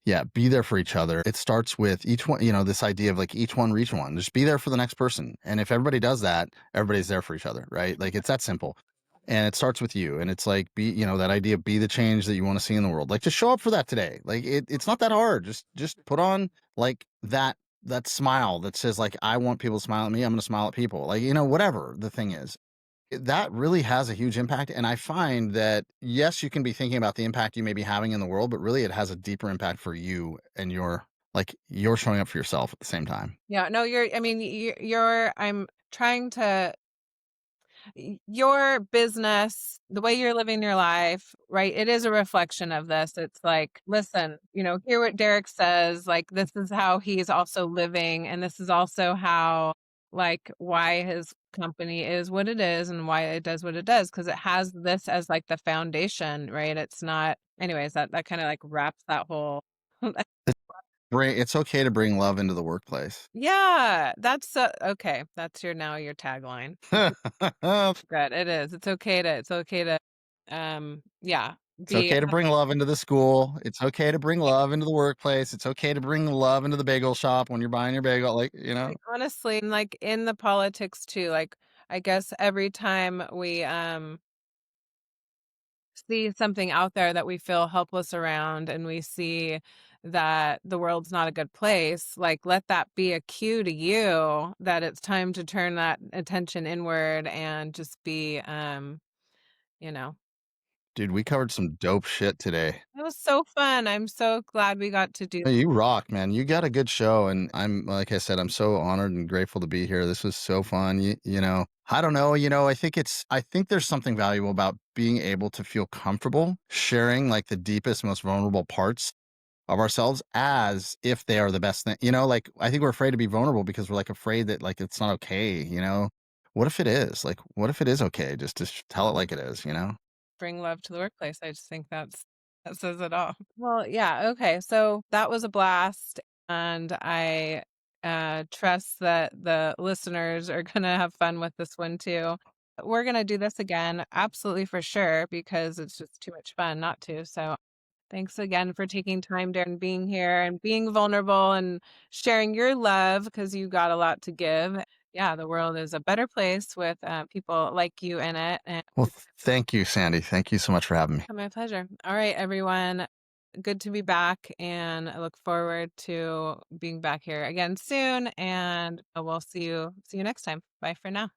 yeah, be there for each other. It starts with each one, this idea of like each one reach one. Just be there for the next person. And if everybody does that, everybody's there for each other, right? Like it's that simple. And it starts with you. And it's like that idea of be the change that you want to see in the world. Like just show up for that today. Like it's not that hard. Just put on like that smile that says like I want people to smile at me. I'm gonna smile at people. Like, whatever the thing is. That really has a huge impact, and I find that, yes, you can be thinking about the impact you may be having in the world, but really it has a deeper impact for you and you're showing up for yourself at the same time. Yeah, no, I mean, I'm trying to your business, the way you're living your life, right? It is a reflection of this. It's like, listen, hear what Derek says. Like, this is how he's also living. And this is also how, like, why his company is what it is and why it does what it does. Cause it has this as like the foundation, right? It's not, anyways, that kind of like wraps that whole. It's okay to bring love into the workplace. Yeah, that's okay. That's your tagline. Good. It is. It's okay to yeah, It's be okay to bring love into the school. It's okay to bring love into the workplace. It's okay to bring love into the bagel shop when you're buying your bagel, like, honestly, and, like, in the politics too, like, I guess every time we see something out there that we feel helpless around and we see that the world's not a good place, like, let that be a cue to you that it's time to turn that attention inward and just be you know Dude, we covered some dope shit today. it was so fun. I'm so glad we got to do. Hey, you rock, man. You got a good show, and like I said, I'm so honored and grateful to be here. This was so fun. I don't know. I think there's something valuable about being able to feel comfortable sharing like the deepest, most vulnerable parts of ourselves as if they are the best thing. Like I think we're afraid to be vulnerable because we're like afraid that like it's not okay. What if it is? Like, what if it is okay just to tell it like it is? Bring love to the workplace. I just think that says it all. Well, yeah, okay. So that was a blast, and I trust that the listeners are gonna have fun with this one too. We're gonna do this again, absolutely for sure, because it's just too much fun not to. So thanks again for taking time, Darren, being here and being vulnerable and sharing your love because you got a lot to give. Yeah, the world is a better place with people like you in it. And Well, thank you, Sandy. Thank you so much for having me. my pleasure. All right, everyone. Good to be back. And I look forward to being back here again soon. And we'll see you next time. Bye for now.